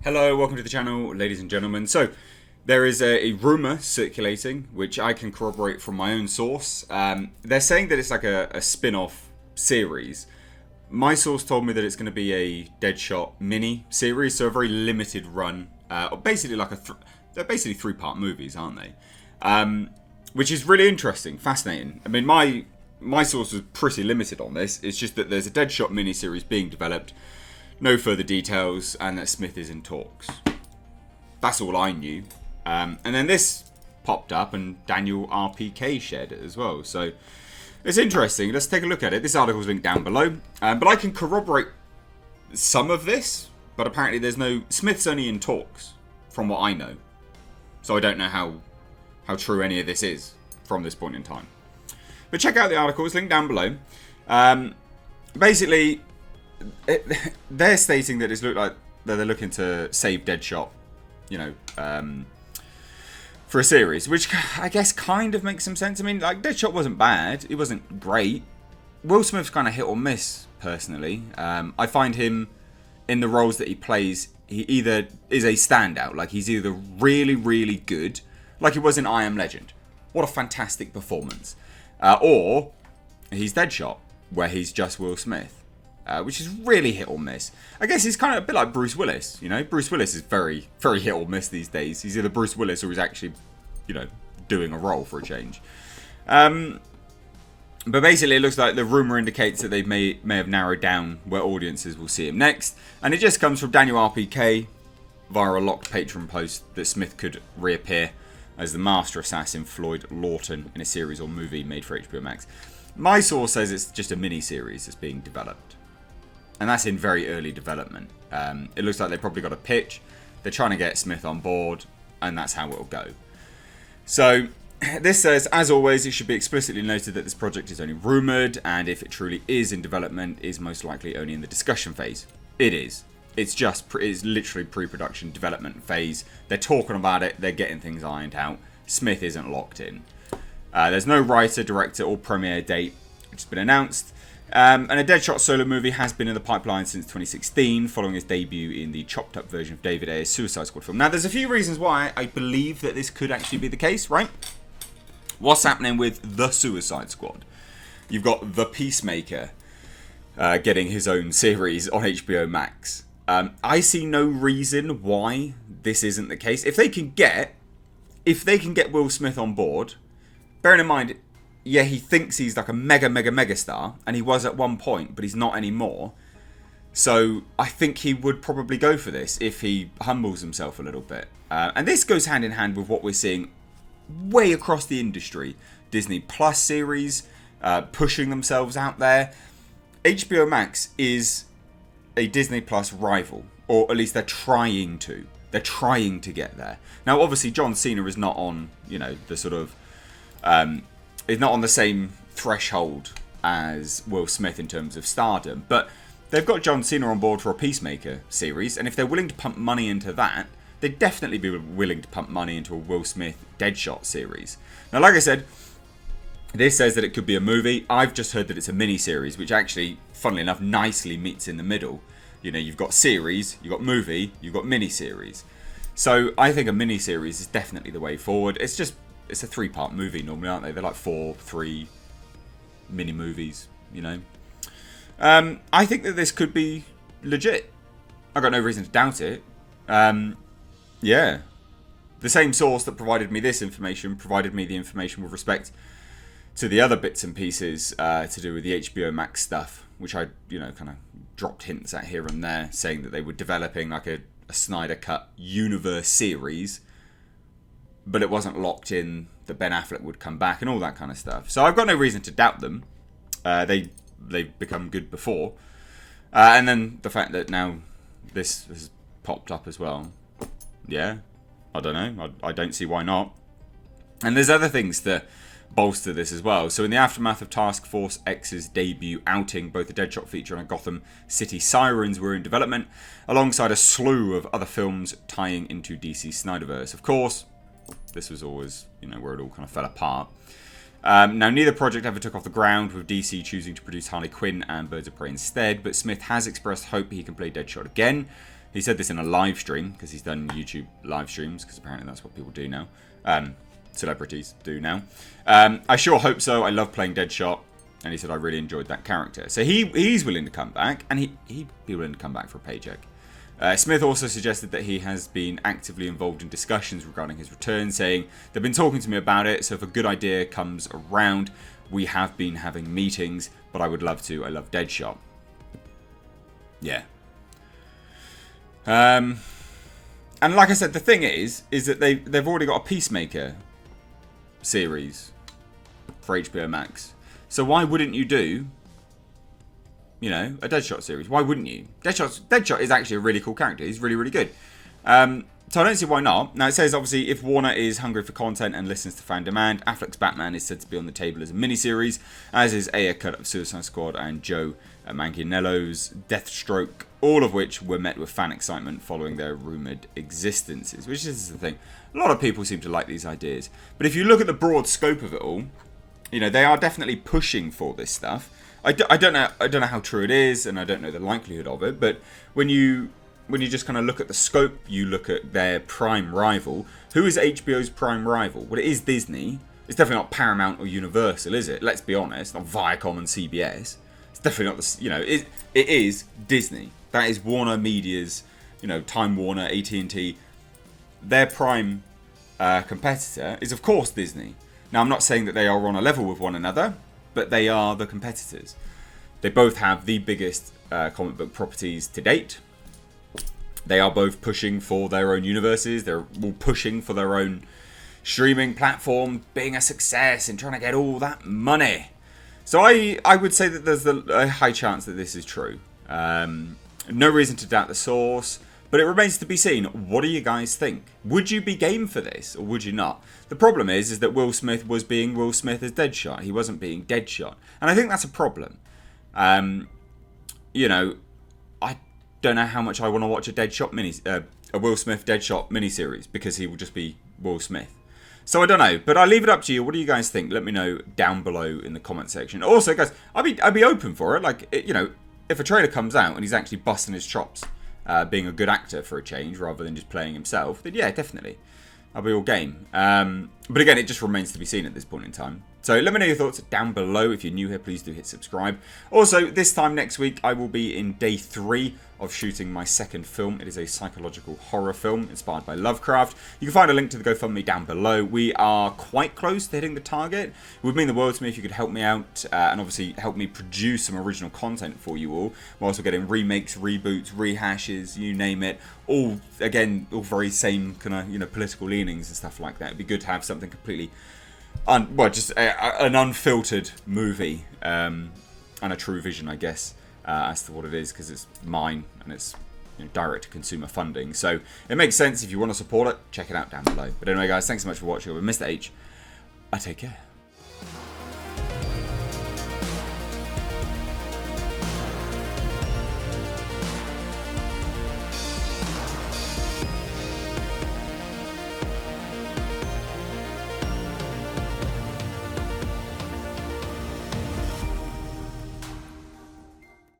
Hello, welcome to the channel, ladies and gentlemen. So, there is a rumour circulating, which I can corroborate from my own source. They're saying that it's like a spin-off series. My source told me that it's going to be a DEADSHOT mini-series, so a very limited run. Basically like they're basically three-part movies, aren't they? Which is really interesting, fascinating. I mean, my source was pretty limited on this. It's just that there's a DEADSHOT mini-series being developed. No further details, and that Smith is in talks. That's all I knew. And then this popped up, and Daniel RPK shared it as well. So it's interesting. Let's take a look at it. This article is linked down below. But I can corroborate some of this, but apparently there's no... Smith's only in talks, from what I know. So I don't know how true any of this is from this point in time. But check out the article. It's linked down below. Basically... they're stating that it's looked like that they're looking to save DEADSHOT, for a series, which I guess kind of makes some sense. I mean, like, DEADSHOT wasn't bad, it wasn't great. Will Smith's kind of hit or miss, personally. I find him in the roles that he plays, he either is a standout, like he's either really, really good, like he was in I Am Legend. What a fantastic performance. Or he's DEADSHOT, where he's just Will Smith. Which is really hit or miss. I guess he's kind of a bit like Bruce Willis, Bruce Willis is very, very hit or miss these days. He's either Bruce Willis or he's actually, doing a role for a change. But basically it looks like the rumour indicates that they may have narrowed down where audiences will see him next. And it just comes from Daniel RPK via a locked Patreon post that Smith could reappear as the master assassin Floyd Lawton in a series or movie made for HBO Max. My source says it's just a mini-series that's being developed. And that's in very early development. It looks like they've probably got a pitch. They're trying to get Smith on board, and that's how it'll go. So, this says, as always, it should be explicitly noted that this project is only rumoured, and if it truly is in development, is most likely only in the discussion phase. It is. It's literally pre-production development phase. They're talking about it, they're getting things ironed out. Smith isn't locked in. There's no writer, director, or premiere date which has been announced. And a DEADSHOT solo movie has been in the pipeline since 2016, following his debut in the chopped up version of David Ayer's Suicide Squad film. Now, there's a few reasons why I believe that this could actually be the case, right? What's happening with the Suicide Squad? You've got The Peacemaker getting his own series on HBO Max. I see no reason why this isn't the case. If they can get Will Smith on board, bearing in mind, yeah, he thinks he's like a mega star, and he was at one point, but he's not anymore. So I think he would probably go for this if he humbles himself a little bit. And this goes hand in hand with what we're seeing way across the industry. Disney Plus series, pushing themselves out there. HBO Max is a Disney Plus rival, or at least they're trying to. They're trying to get there. Now, obviously, John Cena is not on, the sort of... is not on the same threshold as Will Smith in terms of stardom, but they've got John Cena on board for a Peacemaker series, and if they're willing to pump money into that, they'd definitely be willing to pump money into a Will Smith DEADSHOT series. Now, like I said, this says that it could be a movie. I've just heard that it's a mini-series, which actually, funnily enough, nicely meets in the middle. You've got series, you've got movie, you've got mini-series. So I think a mini-series is definitely the way forward. It's a three-part movie normally, aren't they? They're like 3 mini-movies, I think that this could be legit. I've got no reason to doubt it. Yeah. The same source that provided me this information provided me the information with respect to the other bits and pieces to do with the HBO Max stuff, which I, kind of dropped hints at here and there, saying that they were developing like a Snyder Cut universe series, but it wasn't locked in that Ben Affleck would come back and all that kind of stuff. So I've got no reason to doubt them. They've become good before. And then the fact that now this has popped up as well. Yeah, I don't know. I don't see why not. And there's other things to bolster this as well. So in the aftermath of Task Force X's debut outing, both the DEADSHOT feature and a Gotham City Sirens were in development, alongside a slew of other films tying into DC's Snyderverse. Of course, this was always, where it all kind of fell apart. Now, neither project ever took off the ground, with DC choosing to produce Harley Quinn and Birds of Prey instead, but Smith has expressed hope he can play DEADSHOT again. He said this in a live stream, because he's done YouTube live streams, because apparently that's what people do now. Celebrities do now. I sure hope so. I love playing DEADSHOT. And he said, I really enjoyed that character. So he's willing to come back, and he'd be willing to come back for a paycheck. Smith also suggested that he has been actively involved in discussions regarding his return, saying, they've been talking to me about it, so if a good idea comes around, we have been having meetings, but I would love to. I love DEADSHOT. Yeah. And like I said, the thing is that they've already got a Peacemaker series for HBO Max. So why wouldn't you do, you know, a DEADSHOT series? Why wouldn't you? DEADSHOT is actually a really cool character. He's really, really good. So I don't see why not. Now, it says, obviously, if Warner is hungry for content and listens to fan demand, Affleck's Batman is said to be on the table as a miniseries, as is a cut of Suicide Squad and Joe Manganiello's Deathstroke, all of which were met with fan excitement following their rumoured existences, which is the thing. A lot of people seem to like these ideas. But if you look at the broad scope of it all, you know, they are definitely pushing for this stuff. I don't know how true it is, and I don't know the likelihood of it, but when you just kind of look at the scope, you look at their prime rival. Who is HBO's prime rival? Well, it is Disney. It's definitely not Paramount or Universal, is it? Let's be honest. Not Viacom and CBS. It's definitely not the, you know, it is Disney. That is Warner Media's, you know, Time Warner, at&t. Their prime competitor is, of course, Disney. Now, I'm not saying that they are on a level with one another, but they are the competitors. They both have the biggest comic book properties to date. They are both pushing for their own universes. They're all pushing for their own streaming platform, being a success and trying to get all that money. So I would say that there's a high chance that this is true. No reason to doubt the source, but it remains to be seen. What do you guys think? Would you be game for this, or would you not? The problem is that Will Smith was being Will Smith as DEADSHOT. He wasn't being DEADSHOT. And I think that's a problem. You know, I don't know how much I want to watch a Will Smith DEADSHOT miniseries, because he will just be Will Smith. So I don't know, but I'll leave it up to you. What do you guys think? Let me know down below in the comment section. Also, guys, I'd be open for it. Like, you know, if a trailer comes out and he's actually busting his chops, being a good actor for a change rather than just playing himself, then yeah, definitely, I'll be all game. But again, it just remains to be seen at this point in time. So let me know your thoughts down below. If you're new here, please do hit subscribe. Also, this time next week, I will be in day 3 of shooting my second film. It is a psychological horror film inspired by Lovecraft. You can find a link to the GoFundMe down below. We are quite close to hitting the target. It would mean the world to me if you could help me out and obviously help me produce some original content for you all. We're also getting remakes, reboots, rehashes, you name it. All, again, all very same kind of, you know, political leanings and stuff like that. It'd be good to have something completely, just an unfiltered movie and a true vision, I guess, as to what it is, because it's mine and it's, you know, direct to consumer funding. So it makes sense. If you want to support it, check it out down below. But anyway, guys, thanks so much for watching. With Mr. H, I take care.